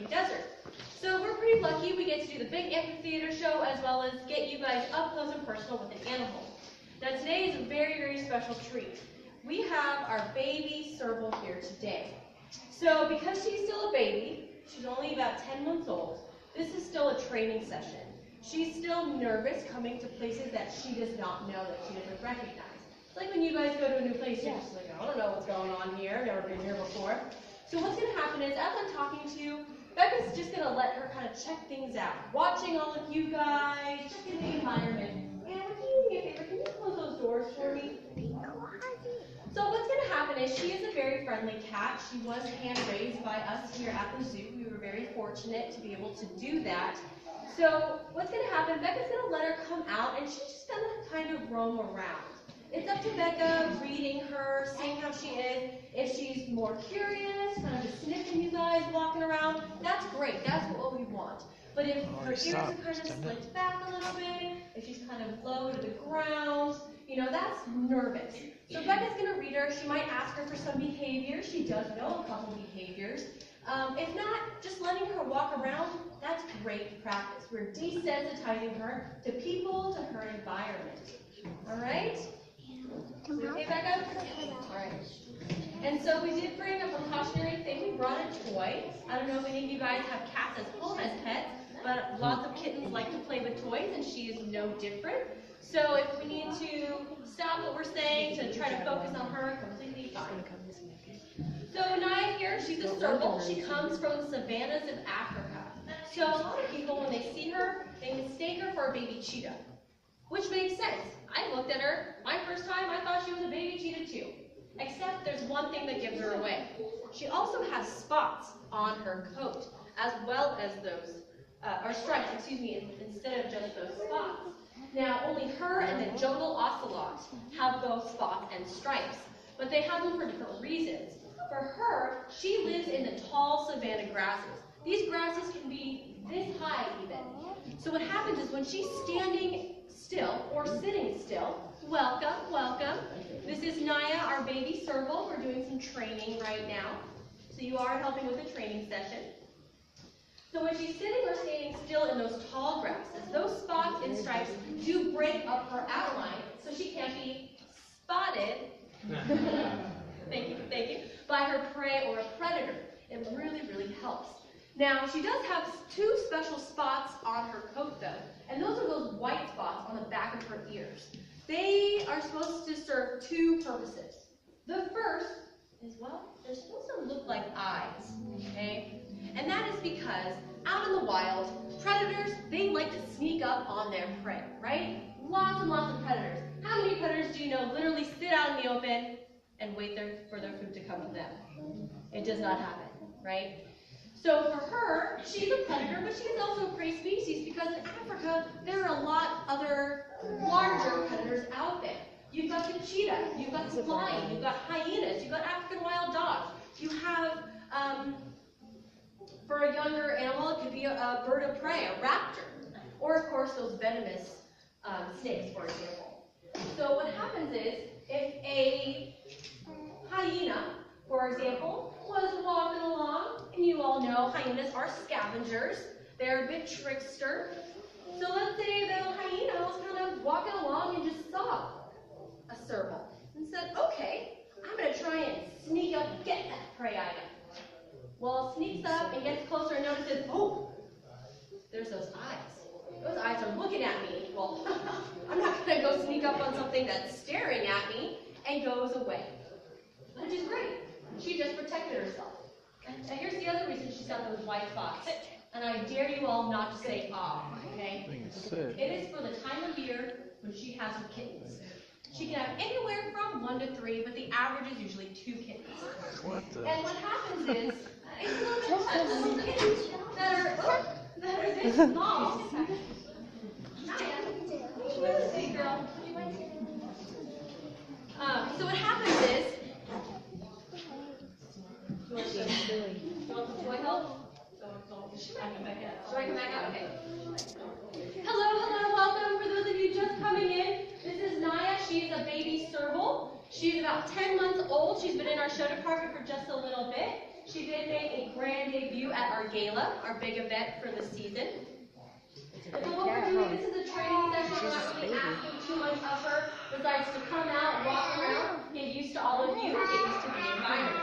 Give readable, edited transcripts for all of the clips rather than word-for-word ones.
Mojave Desert. So we're pretty lucky we get to do the big amphitheater show as well as get you guys up close and personal with an animal. Now today is a very, very special treat. We have our baby Cerval here today. So because she's still a baby, she's only about 10 months old, this is still a training session. She's still nervous coming to places that she does not know, that she doesn't recognize. It's like when you guys go to a new place, you're just like, I don't know what's going on here, never been here before. So what's going to happen is, as I'm talking to you, Becca's just going to let her kind of check things out, watching all of you guys, checking the environment. And can you do me a favor, can you close those doors for me? So what's going to happen is, she is a very friendly cat. She was hand-raised by us here at the zoo. We were very fortunate to be able to do that. So what's going to happen, Becca's going to let her come out, and she's just going to kind of roam around. It's up to Becca, reading her, seeing how she is. If she's more curious, kind of just sniffing you guys, walking around, that's great. That's what we want. But if her ears are kind of slicked back a little bit, if she's kind of low to the ground, you know, that's nervous. So Becca's going to read her. She might ask her for some behaviors. She does know a couple behaviors. If not, just letting her walk around, that's great practice. We're desensitizing her to people, to her environment. All right? Okay, Becca? All right. And so we did bring a precautionary thing. We brought a toy. I don't know if any of you guys have cats at home as pets, but lots of kittens like to play with toys, and she is no different. So if we need to stop what we're saying to try to focus on her, completely fine. So Naya here, she's a Cerval. She comes from the savannas of Africa. So a lot of people, when they see her, they mistake her for a baby cheetah, which makes sense. I looked at her, my first time, I thought she was a baby cheetah too. Except there's one thing that gives her away. She also has spots on her coat, as well as those, or stripes, excuse me, instead of just those spots. Now, only her and the jungle ocelot have both spots and stripes, but they have them for different reasons. For her, she lives in the tall savanna grasses. These grasses can be this high even. So what happens is when she's standing still or sitting still, welcome, welcome. This is Naya, our baby Cerval. We're doing some training right now. So you are helping with a training session. So when she's sitting or standing still in those tall grasses, those spots and stripes do break up her outline so she can't be spotted. Thank you, by her prey or a predator. It really, really helps. Now, she does have two special spots on her coat, though, and those are those white spots on the back of her ears. They are supposed to serve two purposes. The first is, well, they're supposed to look like eyes, okay? And that is because out in the wild, predators, they like to sneak up on their prey, right? Lots and lots of predators. How many predators do you know literally sit out in the open and wait for their food to come to them? It does not happen, right? So for her, she's a predator, but she's also a prey species because in Africa, there are a lot other larger predators out there. You've got the cheetah, you've got the lion, you've got hyenas, you've got African wild dogs. You have, for a younger animal, it could be a bird of prey, a raptor, or of course those venomous snakes, for example. So what happens is, if a hyena, for example, was walking along, and you all know hyenas are scavengers. They're a bit trickster. So let's say the hyena was kind of walking along and just saw a Cerval and said, okay, I'm going to try and sneak up and get that prey item. Well, it sneaks up and gets closer and notices, oh, there's those eyes. Those eyes are looking at me. Well, I'm not going to go sneak up on something that's staring at me, and goes away. Which is great. She just protected herself. Now here's the other reason she's got those white spots. And I dare you all not to say okay? It is for the time of year when she has her kittens. She can have anywhere from 1 to 3, but the average is usually 2 kittens. And what happens is, it's little kittens that are this small. Hey, girl. So what happens is, do you want the toy help? Should I come back out? Should I come back out? Okay. Hello, welcome. For those of you just coming in, this is Naya. She is a baby Cerval. She's about 10 months old. She's been in our show department for just a little bit. She did make a grand debut at our our gala, our big event for the season. And so what we're doing, this is a training session. We're not really asking too much of her besides to come out, walk around, get used to all of you, get used to the environment.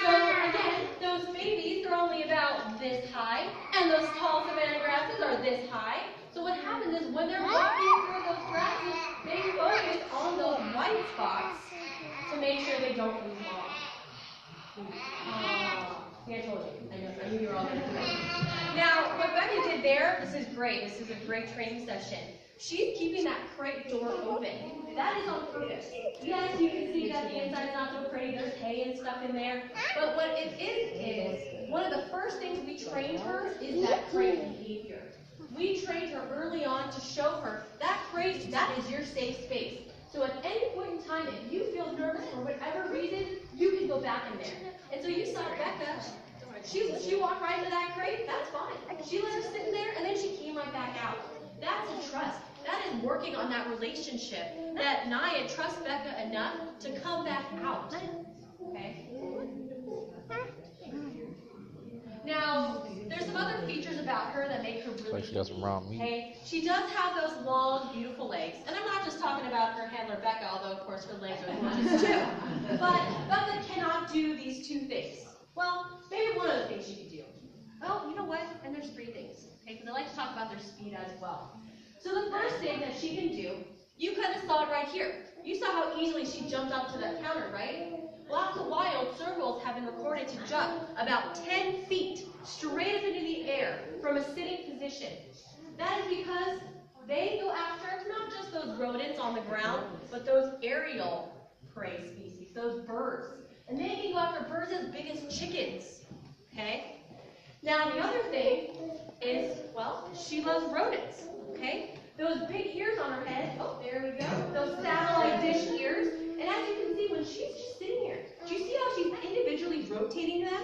So again, those babies are only about this high, and those tall savanna grasses are this high. So what happens is when they're walking through those grasses, they focus on those white spots to make sure they don't lose long. See, I told you. I knew you were all going to do it. Now, what Becky did there, this is great. This is a great training session. She's keeping that crate door open. That is on purpose. Yes, you can see that the inside's not so pretty. There's hay and stuff in there. But what it is one of the first things we trained her is that crate behavior. We trained her early on to show her that crate, that is your safe space. So at any point in time, if you feel nervous for whatever reason, you can go back in there. And so you saw Becca, she walked right into that crate, that's fine. She let her sit in there, and then she came right back out. That's a trust. That is working on that relationship that Naya trusts Becca enough to come back out. Okay? Now, there's some other features about her that make her really like she does from raw meat. Okay? She does have those long, beautiful legs. And I'm not just talking about her handler, Becca, although, of course, her legs are gorgeous, too. But Becca cannot do these two things. Well, maybe one of the things she could do. Well, you know what? And there's three things. Okay? Because I like to talk about their speed as well. So the first thing that she can do, you kind of saw it right here. You saw how easily she jumped up to that counter, right? Well, out in the wild, Cervals have been recorded to jump about 10 feet straight up into the air from a sitting position. That is because they go after not just those rodents on the ground, but those aerial prey species, those birds. And they can go after birds as big as chickens, okay? Now, the other thing is, well, she loves rodents, okay? Those big ears on her head, oh, there we go, those satellite dish ears. And as you can see, when she's just sitting here, do you see how she's individually rotating them?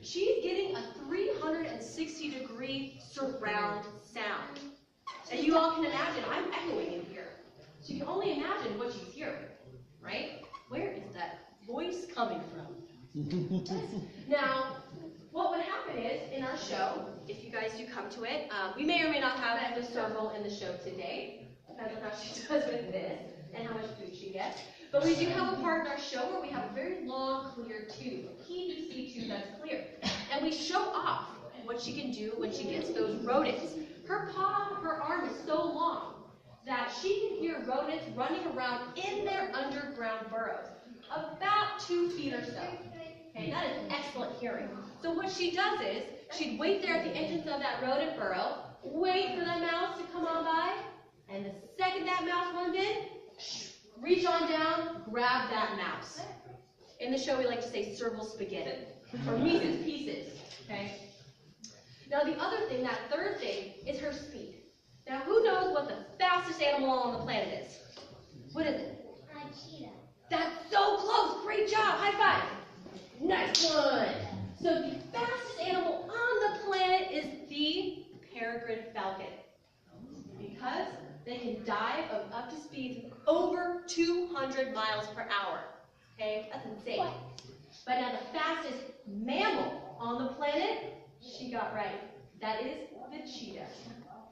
She's getting a 360-degree surround sound. And you all can imagine, I'm echoing in here. So you can only imagine what she's hearing, right? Where is that voice coming from? Now, what would happen is, in our show, if you guys do come to it, we may or may not have the Cerval in the show today. Depends on how she does with this and how much food she gets. But we do have a part in our show where we have a very long, clear tube, a PVC tube that's clear. And we show off what she can do when she gets those rodents. Her paw, her arm is so long that she can hear rodents running around in their underground burrows, about 2 feet or so. Okay, that is excellent hearing. So what she does is, she'd wait there at the entrance of that rodent burrow, wait for that mouse to come on by, and the second that mouse runs in, reach on down, grab that mouse. In the show, we like to say Cerval spaghetti, or Mises pieces, okay? Now, the other thing, that third thing, is her speed. Now, who knows what the fastest animal on the planet is? What is it? A cheetah. That's so close! Great job! High five! Nice one! So the fastest animal on the planet is the peregrine falcon. Because they can dive up to speeds of over 200 miles per hour. Okay, that's insane. But now the fastest mammal on the planet, she got right. That is the cheetah.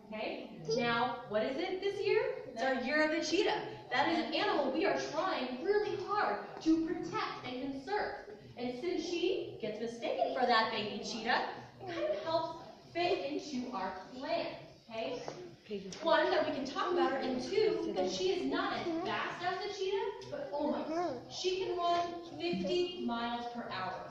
Okay, now what is it this year? It's our year of the cheetah. That is an animal we are trying really hard to protect and conserve. And since she gets mistaken for that baby cheetah, it kind of helps fit into our plan. Okay? One, that we can talk about her, and two, that she is not as fast as the cheetah, but almost. She can run 50 miles per hour.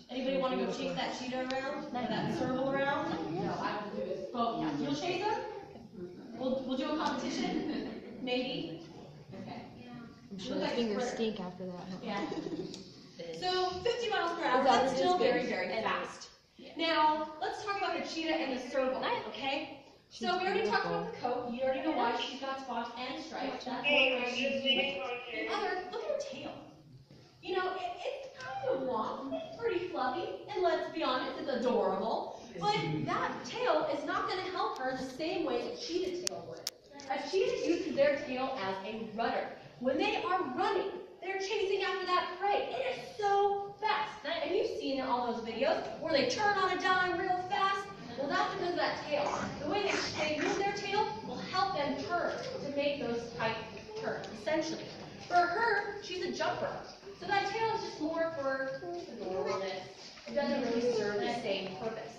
Anybody want to go chase that cheetah around? Or that Cerval around? No, I don't do it. Oh, yeah. You'll chase her? We'll do a competition? Maybe? Okay. I'm sure the fingers stink after that. Huh? Yeah. So 50 miles per hour, that's still very, very fast. Now, let's talk about the cheetah and the Cerval, okay? So we already talked about the coat. You already know why she's got spots and stripes. That's why she's unique. The other, look at her tail. You know, it's kind of long, it's pretty fluffy, and let's be honest, it's adorable. But that tail is not going to help her the same way a cheetah tail would. A cheetah uses their tail as a rudder. When they are running, they're chasing after that prey. It is so fast. And you've seen all those videos where they turn on a dime real fast. Well, that's because of that tail. The way they move their tail will help them turn to make those tight turns, essentially. For her, she's a jumper. So that tail is just more for adorableness. It doesn't really serve the same purpose.